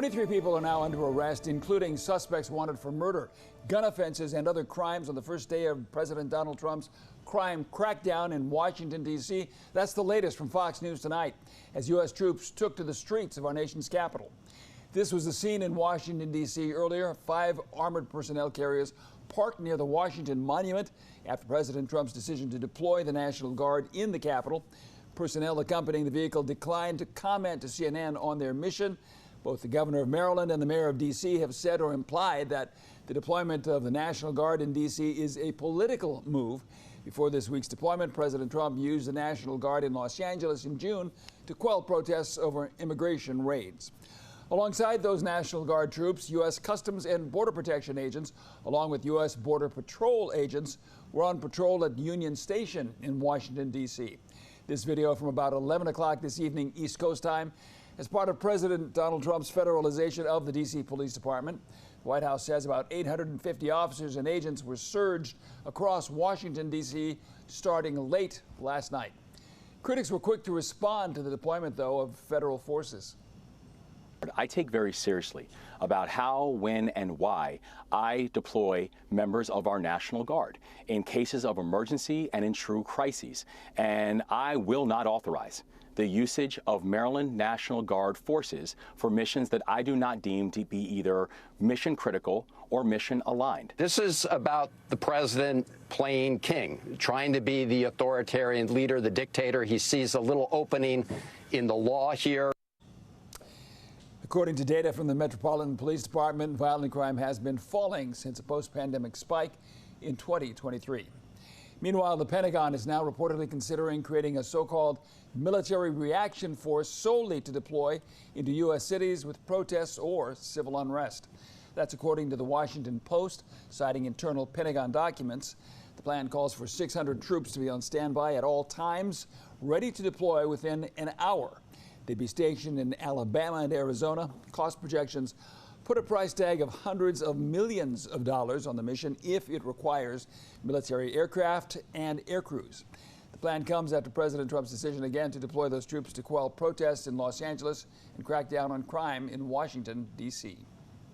23 people are now under arrest, including suspects wanted for murder, gun offenses, and other crimes on the first day of President Donald Trump's crime crackdown in Washington, D.C. That's the latest from Fox News Tonight, as U.S. troops took to the streets of our nation's capital. This was the scene in Washington, D.C. earlier. 5 armored personnel carriers parked near the Washington Monument after President Trump's decision to deploy the National Guard in the Capitol. Personnel accompanying the vehicle declined to comment to CNN on their mission. Both the governor of Maryland and the mayor of D.C. have said or implied that the deployment of the National Guard in D.C. is a political move. Before this week's deployment, President Trump used the National Guard in Los Angeles in June to quell protests over immigration raids. Alongside those National Guard troops, U.S. Customs and Border Protection agents, along with U.S. Border Patrol agents, were on patrol at Union Station in Washington, D.C. This video from about 11 o'clock this evening East Coast time as part of President Donald Trump's federalization of the D.C. Police Department. The White House says about 850 officers and agents were surged across Washington, D.C. starting late last night. Critics were quick to respond to the deployment, though, of federal forces. I take very seriously about how, when, and why I deploy members of our National Guard in cases of emergency and in true crises. And I will not authorize the usage of Maryland National Guard forces for missions that I do not deem to be either mission critical or mission aligned. This is about the president playing king, trying to be the authoritarian leader, the dictator. He sees a little opening in the law here. According to data from the Metropolitan Police Department, violent crime has been falling since a post-pandemic spike in 2023. Meanwhile, the Pentagon is now reportedly considering creating a so-called military reaction force solely to deploy into U.S. cities with protests or civil unrest. That's according to the Washington Post, citing internal Pentagon documents. The plan calls for 600 troops to be on standby at all times, ready to deploy within an hour. They'd be stationed in Alabama and Arizona. Cost projections put a price tag of hundreds of millions of dollars on the mission if it requires military aircraft and air crews. The plan comes after President Trump's decision again to deploy those troops to quell protests in Los Angeles and crack down on crime in Washington, D.C.